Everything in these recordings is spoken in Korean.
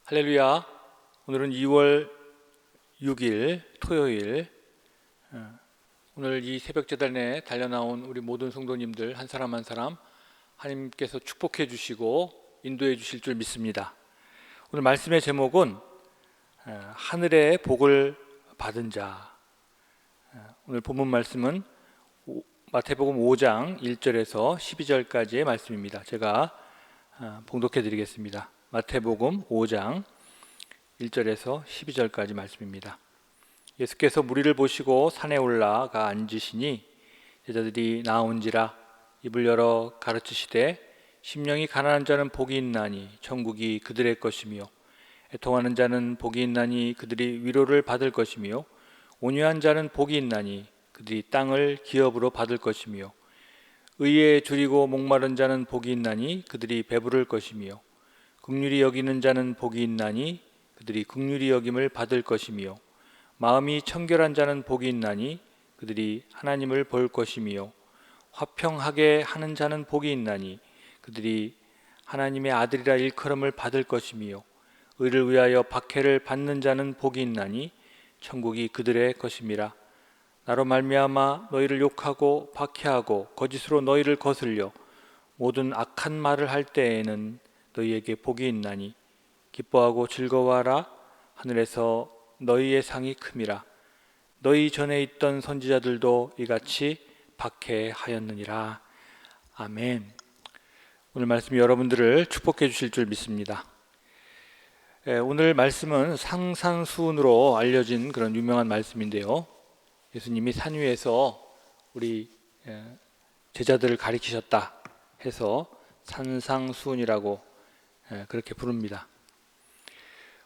할렐루야. 오늘은 2월 6일 토요일. 오늘 이 새벽제단에 달려나온 우리 모든 성도님들 한 사람 한 사람 하나님께서 축복해 주시고 인도해 주실 줄 믿습니다. 오늘 말씀의 제목은 하늘의 복을 받은 자. 오늘 본문 말씀은 마태복음 5장 1절에서 12절까지의 말씀입니다. 제가 봉독해 드리겠습니다. 마태복음 5장 1절에서 12절까지 말씀입니다. 예수께서 무리를 보시고 산에 올라가 앉으시니 제자들이 나온지라 입을 열어 가르치시되 심령이 가난한 자는 복이 있나니 천국이 그들의 것이며 애통하는 자는 복이 있나니 그들이 위로를 받을 것이며 온유한 자는 복이 있나니 그들이 땅을 기업으로 받을 것이며 의에 줄이고 목마른 자는 복이 있나니 그들이 배부를 것이며 긍휼히 여기는 자는 복이 있나니 그들이 긍휼히 여김을 받을 것이며 마음이 청결한 자는 복이 있나니 그들이 하나님을 볼 것이며 화평하게 하는 자는 복이 있나니 그들이 하나님의 아들이라 일컬음을 받을 것이며 의를 위하여 박해를 받는 자는 복이 있나니 천국이 그들의 것임이라. 나로 말미암아 너희를 욕하고 박해하고 거짓으로 너희를 거슬려 모든 악한 말을 할 때에는 너희에게 복이 있나니 기뻐하고 즐거워하라. 하늘에서 너희의 상이 큼이라. 너희 전에 있던 선지자들도 이같이 박해하였느니라. 아멘. 오늘 말씀이 여러분들을 축복해 주실 줄 믿습니다. 오늘 말씀은 상산수훈으로 알려진 그런 유명한 말씀인데요. 예수님이 산 위에서 우리 제자들을 가리키셨다 해서 산상수훈이라고 그렇게 부릅니다.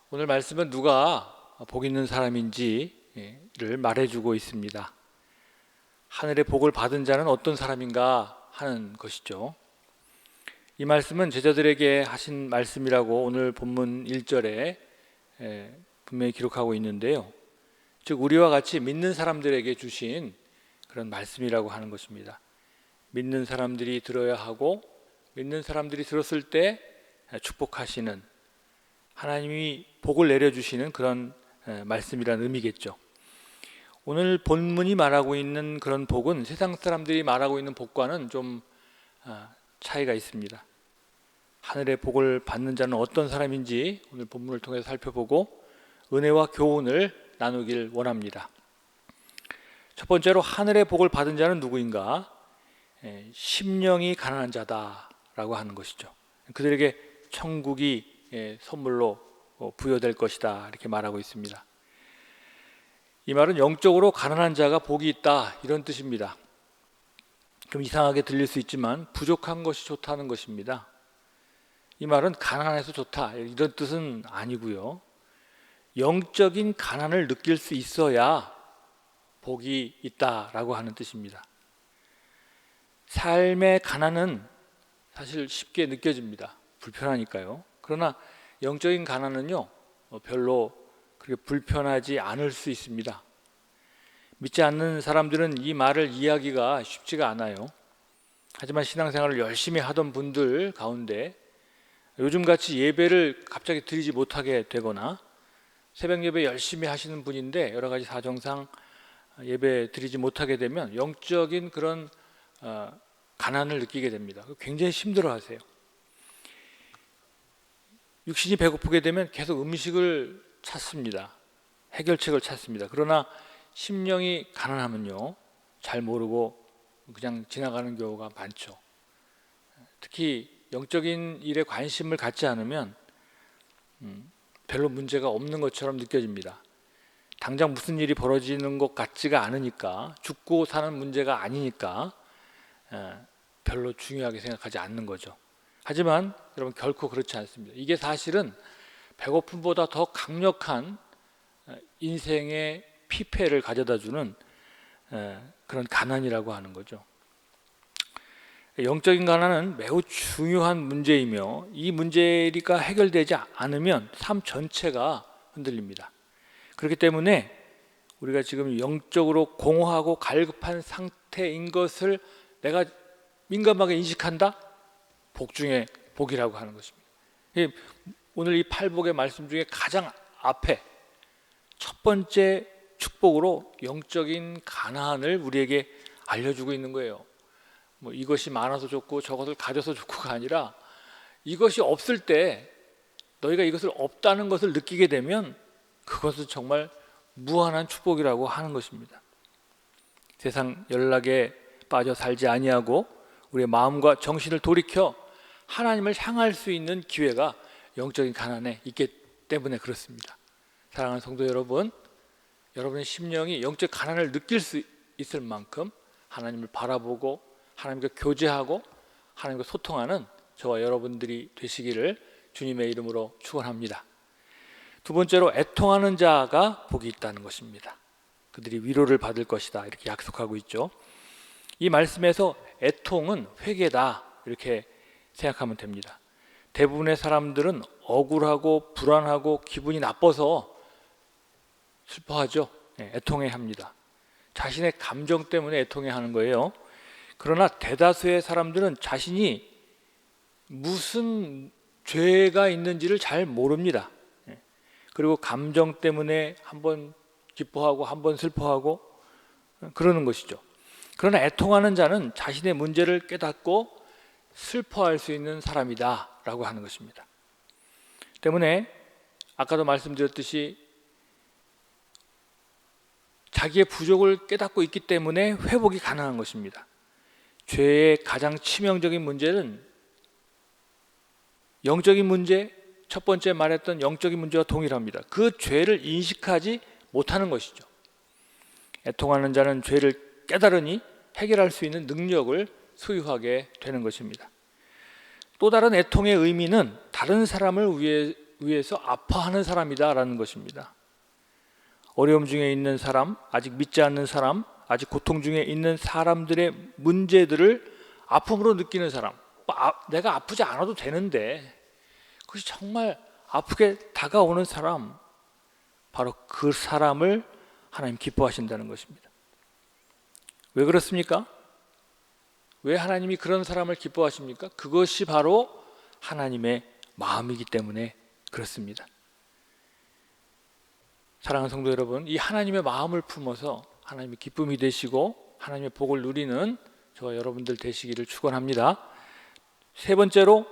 오늘 말씀은 누가 복 있는 사람인지를 말해주고 있습니다. 하늘의 복을 받은 자는 어떤 사람인가 하는 것이죠. 이 말씀은 제자들에게 하신 말씀이라고 오늘 본문 1절에 분명히 기록하고 있는데요. 즉 우리와 같이 믿는 사람들에게 주신 그런 말씀이라고 하는 것입니다. 믿는 사람들이 들어야 하고 믿는 사람들이 들었을 때 축복하시는, 하나님이 복을 내려주시는 그런 말씀이라는 의미겠죠. 오늘 본문이 말하고 있는 그런 복은 세상 사람들이 말하고 있는 복과는 좀 차이가 있습니다. 하늘의 복을 받는 자는 어떤 사람인지 오늘 본문을 통해서 살펴보고 은혜와 교훈을 나누길 원합니다. 첫 번째로 하늘의 복을 받은 자는 누구인가? 심령이 가난한 자다라고 하는 것이죠. 그들에게 천국이 선물로 부여될 것이다 이렇게 말하고 있습니다. 이 말은 영적으로 가난한 자가 복이 있다 이런 뜻입니다. 좀 이상하게 들릴 수 있지만 부족한 것이 좋다는 것입니다. 이 말은 가난해서 좋다 이런 뜻은 아니고요. 영적인 가난을 느낄 수 있어야 복이 있다라고 하는 뜻입니다. 삶의 가난은 사실 쉽게 느껴집니다. 불편하니까요. 그러나 영적인 가난은요 별로 그렇게 불편하지 않을 수 있습니다. 믿지 않는 사람들은 이 말을 이해하기가 쉽지가 않아요. 하지만 신앙생활을 열심히 하던 분들 가운데 요즘같이 예배를 갑자기 드리지 못하게 되거나 새벽 예배 열심히 하시는 분인데 여러 가지 사정상 예배 드리지 못하게 되면 영적인 그런 가난을 느끼게 됩니다. 굉장히 힘들어하세요. 육신이 배고프게 되면 계속 음식을 찾습니다. 해결책을 찾습니다. 그러나 심령이 가난하면요 잘 모르고 그냥 지나가는 경우가 많죠. 특히 영적인 일에 관심을 갖지 않으면 별로 문제가 없는 것처럼 느껴집니다. 당장 무슨 일이 벌어지는 것 같지가 않으니까, 죽고 사는 문제가 아니니까 별로 중요하게 생각하지 않는 거죠. 하지만 여러분 결코 그렇지 않습니다. 이게 사실은 배고픔보다 더 강력한 인생의 피폐를 가져다주는 그런 가난이라고 하는 거죠. 영적인 가난은 매우 중요한 문제이며 이 문제가 해결되지 않으면 삶 전체가 흔들립니다. 그렇기 때문에 우리가 지금 영적으로 공허하고 갈급한 상태인 것을 내가 민감하게 인식한다? 복 중에 복이라고 하는 것입니다. 오늘 이 팔복의 말씀 중에 가장 앞에 첫 번째 축복으로 영적인 가나안을 우리에게 알려주고 있는 거예요. 뭐 이것이 많아서 좋고 저것을 가져서 좋고가 아니라 이것이 없을 때 너희가 이것을 없다는 것을 느끼게 되면 그것은 정말 무한한 축복이라고 하는 것입니다. 세상 연락에 빠져 살지 아니하고 우리의 마음과 정신을 돌이켜 하나님을 향할 수 있는 기회가 영적인 가난에 있기 때문에 그렇습니다. 사랑하는 성도 여러분, 여러분의 심령이 영적 가난을 느낄 수 있을 만큼 하나님을 바라보고 하나님과 교제하고 하나님과 소통하는 저와 여러분들이 되시기를 주님의 이름으로 축원합니다. 두 번째로 애통하는 자가 복이 있다는 것입니다. 그들이 위로를 받을 것이다 이렇게 약속하고 있죠. 이 말씀에서 애통은 회개다 이렇게 생각하면 됩니다. 대부분의 사람들은 억울하고 불안하고 기분이 나빠서 슬퍼하죠. 애통해 합니다. 자신의 감정 때문에 애통해 하는 거예요. 그러나 대다수의 사람들은 자신이 무슨 죄가 있는지를 잘 모릅니다. 그리고 감정 때문에 한번 기뻐하고 한번 슬퍼하고 그러는 것이죠. 그러나 애통하는 자는 자신의 문제를 깨닫고 슬퍼할 수 있는 사람이다 라고 하는 것입니다. 때문에 아까도 말씀드렸듯이 자기의 부족을 깨닫고 있기 때문에 회복이 가능한 것입니다. 죄의 가장 치명적인 문제는 영적인 문제, 첫 번째 말했던 영적인 문제와 동일합니다. 그 죄를 인식하지 못하는 것이죠. 애통하는 자는 죄를 깨달으니 해결할 수 있는 능력을 소유하게 되는 것입니다. 또 다른 애통의 의미는 다른 사람을 위해서 아파하는 사람이다라는 것입니다. 어려움 중에 있는 사람, 아직 믿지 않는 사람, 아직 고통 중에 있는 사람들의 문제들을 아픔으로 느끼는 사람, 내가 아프지 않아도 되는데 그것이 정말 아프게 다가오는 사람, 바로 그 사람을 하나님 기뻐하신다는 것입니다. 왜 그렇습니까? 왜 하나님이 그런 사람을 기뻐하십니까? 그것이 바로 하나님의 마음이기 때문에 그렇습니다. 사랑하는 성도 여러분, 이 하나님의 마음을 품어서 하나님의 기쁨이 되시고 하나님의 복을 누리는 저와 여러분들 되시기를 축원합니다. 세 번째로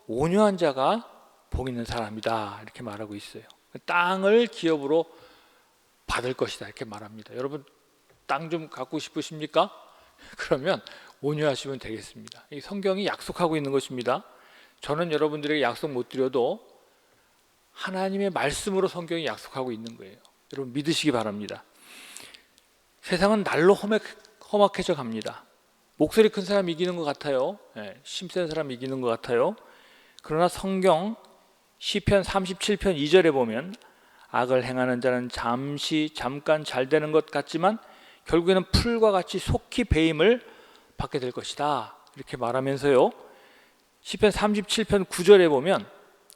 온유한 자가 복 있는 사람이다 이렇게 말하고 있어요. 땅을 기업으로 받을 것이다 이렇게 말합니다. 여러분 땅 좀 갖고 싶으십니까? 그러면 온유하시면 되겠습니다. 이 성경이 약속하고 있는 것입니다. 저는 여러분들에게 약속 못 드려도 하나님의 말씀으로 성경이 약속하고 있는 거예요. 여러분 믿으시기 바랍니다. 세상은 날로 험악해져 갑니다. 목소리 큰 사람 이기는 것 같아요. 힘센 사람 이기는 것 같아요. 그러나 성경 시편 37편 2절에 보면 악을 행하는 자는 잠깐 잘 되는 것 같지만 결국에는 풀과 같이 속히 배임을 받게 될 것이다 이렇게 말하면서요, 시편 37편 9절에 보면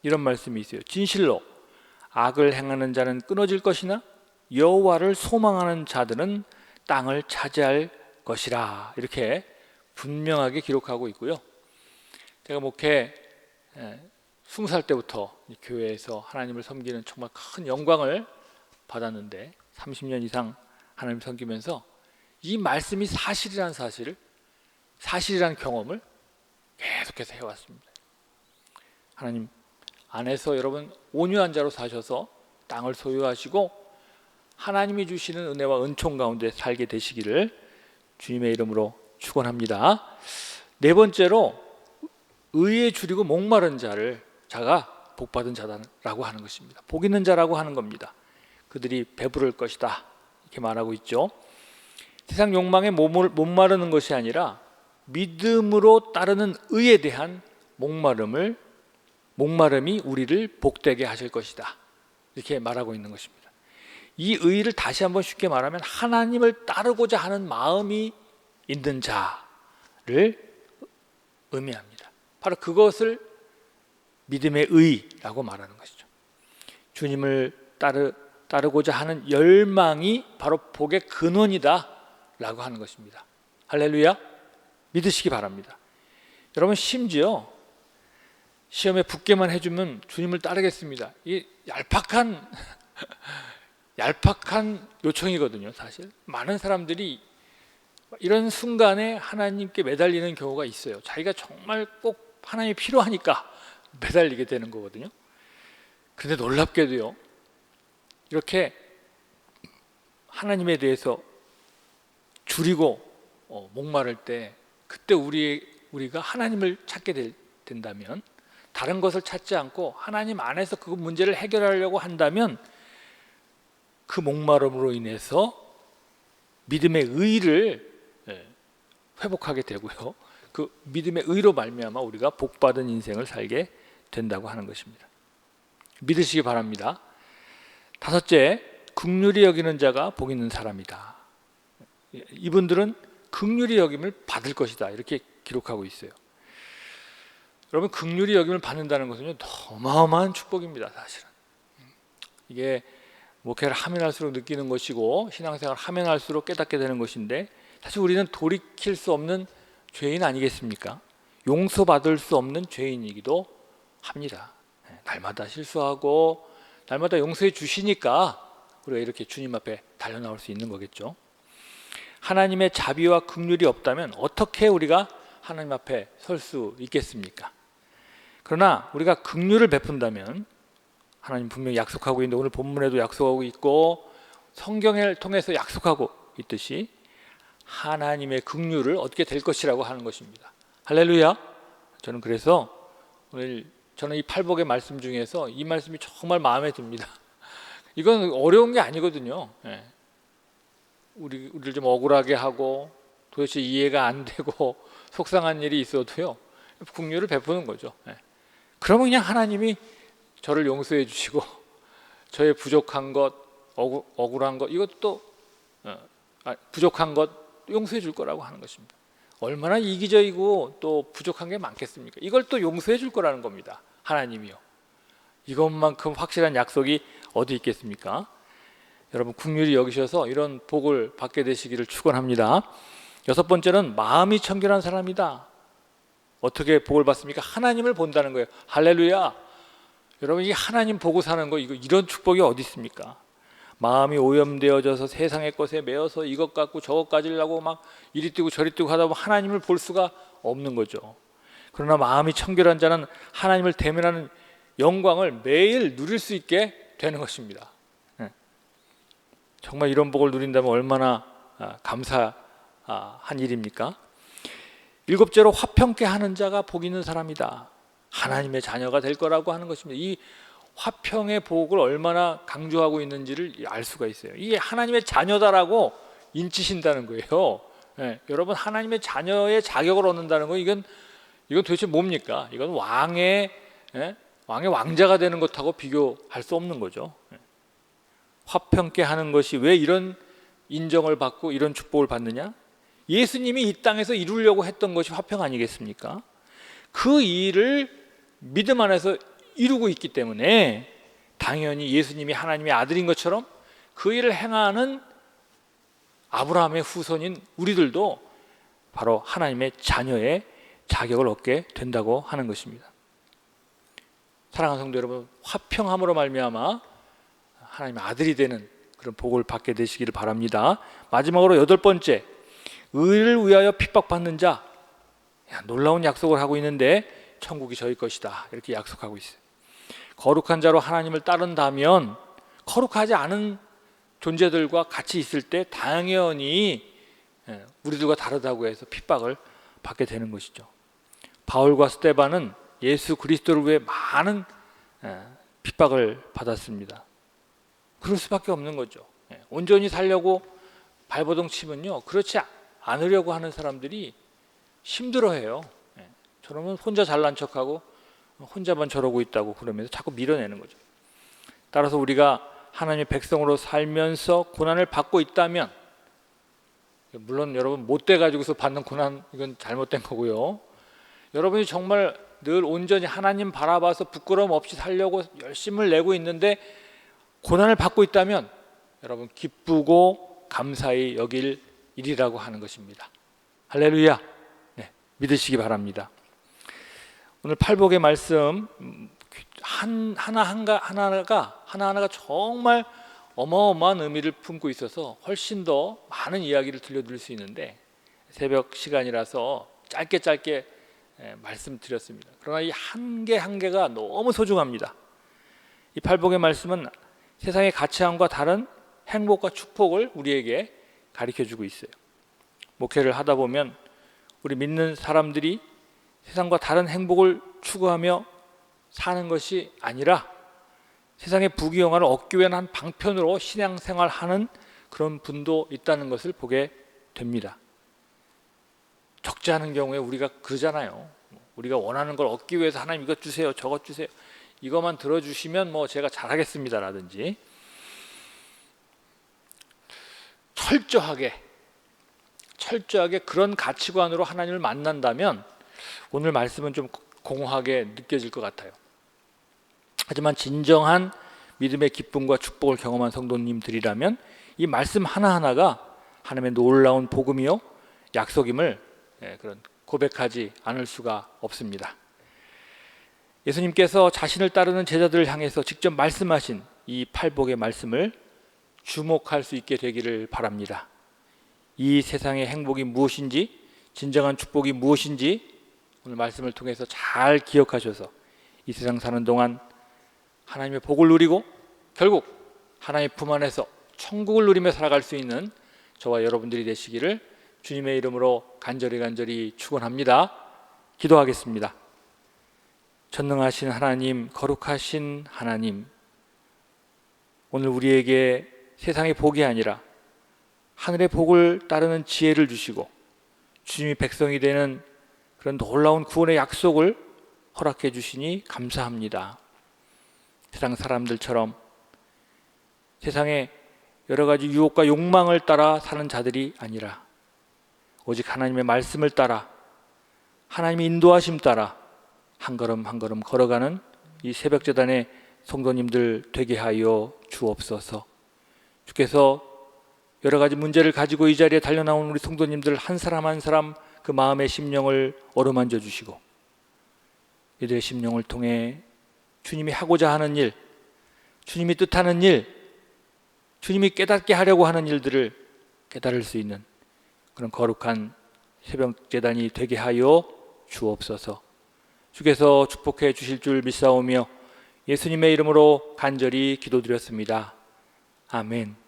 이런 말씀이 있어요. 진실로 악을 행하는 자는 끊어질 것이나 여호와를 소망하는 자들은 땅을 차지할 것이라 이렇게 분명하게 기록하고 있고요. 제가 목회 20살 때부터 교회에서 하나님을 섬기는 정말 큰 영광을 받았는데 30년 이상 하나님 섬기면서 이 말씀이 사실이라는 사실이라는 경험을 계속해서 해왔습니다. 하나님 안에서 여러분 온유한 자로 사셔서 땅을 소유하시고 하나님이 주시는 은혜와 은총 가운데 살게 되시기를 주님의 이름으로 축원합니다. 네 번째로 의에 줄이고 목마른 자가 복받은 자라고 하는 것입니다. 복 있는 자라고 하는 겁니다. 그들이 배부를 것이다 이렇게 말하고 있죠. 세상 욕망에 목마르는 것이 아니라 믿음으로 따르는 의에 대한 목마름이 우리를 복되게 하실 것이다 이렇게 말하고 있는 것입니다. 이 의를 다시 한번 쉽게 말하면 하나님을 따르고자 하는 마음이 있는 자를 의미합니다. 바로 그것을 믿음의 의라고 말하는 것이죠. 주님을 따르고자 하는 열망이 바로 복의 근원이다 라고 하는 것입니다. 할렐루야. 믿으시기 바랍니다. 여러분 심지어 시험에 붙게만 해주면 주님을 따르겠습니다. 이 얄팍한 요청이거든요. 사실 많은 사람들이 이런 순간에 하나님께 매달리는 경우가 있어요. 자기가 정말 꼭 하나님이 필요하니까 매달리게 되는 거거든요. 그런데 놀랍게도요, 이렇게 하나님에 대해서 줄이고 목마를 때, 그때 우리가 하나님을 찾게 된다면, 다른 것을 찾지 않고 하나님 안에서 그 문제를 해결하려고 한다면, 그 목마름으로 인해서 믿음의 의를 회복하게 되고요, 그 믿음의 의로 말미암아 우리가 복받은 인생을 살게 된다고 하는 것입니다. 믿으시기 바랍니다. 다섯째, 긍휼히 여기는 자가 복 있는 사람이다. 이분들은 긍휼히 여김을 받을 것이다, 이렇게 기록하고 있어요. 여러분, 긍휼히 여김을 받는다는 것은요, 어마어마한 축복입니다. 사실은 이게 목회를 하면 할수록 느끼는 것이고, 신앙생활을 하면 할수록 깨닫게 되는 것인데, 사실 우리는 돌이킬 수 없는 죄인 아니겠습니까? 용서받을 수 없는 죄인이기도 합니다. 날마다 실수하고 날마다 용서해 주시니까 우리가 이렇게 주님 앞에 달려나올 수 있는 거겠죠. 하나님의 자비와 긍휼이 없다면 어떻게 우리가 하나님 앞에 설 수 있겠습니까? 그러나 우리가 긍휼을 베푼다면, 하나님 분명히 약속하고 있는데 오늘 본문에도 약속하고 있고 성경을 통해서 약속하고 있듯이 하나님의 긍휼을 얻게 될 것이라고 하는 것입니다. 할렐루야. 저는 그래서 오늘 이 팔복의 말씀 중에서 이 말씀이 정말 마음에 듭니다. 이건 어려운 게 아니거든요. 우리를 좀 억울하게 하고 도대체 이해가 안 되고 속상한 일이 있어도요, 긍휼을 베푸는 거죠. 그러면 그냥 하나님이 저를 용서해 주시고 저의 부족한 것, 억울한 것, 이것도 부족한 것 용서해 줄 거라고 하는 것입니다. 얼마나 이기적이고 또 부족한 게 많겠습니까? 이걸 또 용서해 줄 거라는 겁니다. 하나님이요. 이것만큼 확실한 약속이 어디 있겠습니까? 여러분, 긍휼히 여기셔서 이런 복을 받게 되시기를 축원합니다. 여섯 번째는 마음이 청결한 사람이다. 어떻게 복을 받습니까? 하나님을 본다는 거예요. 할렐루야. 여러분, 이 하나님 보고 사는 거, 이런 축복이 어디 있습니까? 마음이 오염되어져서 세상의 것에 매여서 이것 갖고 저것 가지려고 막 이리 뛰고 저리 뛰고 하다 보면 하나님을 볼 수가 없는 거죠. 그러나 마음이 청결한 자는 하나님을 대면하는 영광을 매일 누릴 수 있게 되는 것입니다. 정말 이런 복을 누린다면 얼마나 감사한 일입니까? 일곱째로 화평케 하는 자가 복 있는 사람이다. 하나님의 자녀가 될 거라고 하는 것입니다. 이 화평의 복을 얼마나 강조하고 있는지를 알 수가 있어요. 이게 하나님의 자녀다라고 인치신다는 거예요. 여러분, 하나님의 자녀의 자격을 얻는다는 거, 이건 도대체 뭡니까? 이건 왕의 왕자가 되는 것하고 비교할 수 없는 거죠. 화평케 하는 것이 왜 이런 인정을 받고 이런 축복을 받느냐? 예수님이 이 땅에서 이루려고 했던 것이 화평 아니겠습니까? 그 일을 믿음 안에서 이루고 있기 때문에 당연히 예수님이 하나님의 아들인 것처럼 그 일을 행하는 아브라함의 후손인 우리들도 바로 하나님의 자녀의 자격을 얻게 된다고 하는 것입니다. 사랑하는 성도 여러분, 화평함으로 말미암아 하나님의 아들이 되는 그런 복을 받게 되시기를 바랍니다. 마지막으로 여덟 번째, 의를 위하여 핍박받는 자. 놀라운 약속을 하고 있는데 천국이 저희 것이다, 이렇게 약속하고 있어요. 거룩한 자로 하나님을 따른다면 거룩하지 않은 존재들과 같이 있을 때 당연히 우리들과 다르다고 해서 핍박을 받게 되는 것이죠. 바울과 스데반은 예수 그리스도를 위해 많은 핍박을 받았습니다. 그럴 수밖에 없는 거죠. 온전히 살려고 발버둥 치면요, 그렇지 않으려고 하는 사람들이 힘들어해요. 저러면 혼자 잘난 척하고 혼자만 저러고 있다고 그러면서 자꾸 밀어내는 거죠. 따라서 우리가 하나님의 백성으로 살면서 고난을 받고 있다면, 물론 여러분 못돼 가지고서 받는 고난, 이건 잘못된 거고요. 여러분이 정말 늘 온전히 하나님 바라봐서 부끄러움 없이 살려고 열심을 내고 있는데 고난을 받고 있다면 여러분 기쁘고 감사히 여길 일이라고 하는 것입니다. 할렐루야. 믿으시기 바랍니다. 오늘 팔복의 말씀 하나하나가 정말 어마어마한 의미를 품고 있어서 훨씬 더 많은 이야기를 들려드릴 수 있는데 새벽 시간이라서 짧게 말씀드렸습니다. 그러나 이 한 개 한 개가 너무 소중합니다. 이 팔복의 말씀은 세상의 가치관과 다른 행복과 축복을 우리에게 가르쳐주고 있어요. 목회를 하다 보면 우리 믿는 사람들이 세상과 다른 행복을 추구하며 사는 것이 아니라 세상의 부귀영화를 얻기 위한 한 방편으로 신앙생활하는 그런 분도 있다는 것을 보게 됩니다. 적지 않은 경우에 우리가 그러잖아요. 우리가 원하는 걸 얻기 위해서 하나님 이것 주세요, 저것 주세요, 이것만 들어주시면 뭐 제가 잘하겠습니다 라든지 철저하게 그런 가치관으로 하나님을 만난다면 오늘 말씀은 좀 공허하게 느껴질 것 같아요. 하지만 진정한 믿음의 기쁨과 축복을 경험한 성도님들이라면 이 말씀 하나하나가 하나님의 놀라운 복음이요 약속임을 그런 고백하지 않을 수가 없습니다. 예수님께서 자신을 따르는 제자들을 향해서 직접 말씀하신 이 팔복의 말씀을 주목할 수 있게 되기를 바랍니다. 이 세상의 행복이 무엇인지, 진정한 축복이 무엇인지 오늘 말씀을 통해서 잘 기억하셔서 이 세상 사는 동안 하나님의 복을 누리고 결국 하나님의 품 안에서 천국을 누리며 살아갈 수 있는 저와 여러분들이 되시기를 주님의 이름으로 간절히 축원합니다. 기도하겠습니다. 전능하신 하나님, 거룩하신 하나님, 오늘 우리에게 세상의 복이 아니라 하늘의 복을 따르는 지혜를 주시고 주님이 백성이 되는 그런 놀라운 구원의 약속을 허락해 주시니 감사합니다. 세상 사람들처럼 세상의 여러 가지 유혹과 욕망을 따라 사는 자들이 아니라 오직 하나님의 말씀을 따라 하나님의 인도하심 따라 한 걸음 한 걸음 걸어가는 이 새벽재단의 성도님들 되게 하여 주옵소서. 주께서 여러 가지 문제를 가지고 이 자리에 달려나온 우리 성도님들 한 사람 한 사람 그 마음의 심령을 어루만져 주시고 이들의 심령을 통해 주님이 하고자 하는 일, 주님이 뜻하는 일, 주님이 깨닫게 하려고 하는 일들을 깨달을 수 있는 그런 거룩한 새벽재단이 되게 하여 주옵소서. 주께서 축복해 주실 줄 믿사오며 예수님의 이름으로 간절히 기도드렸습니다. 아멘.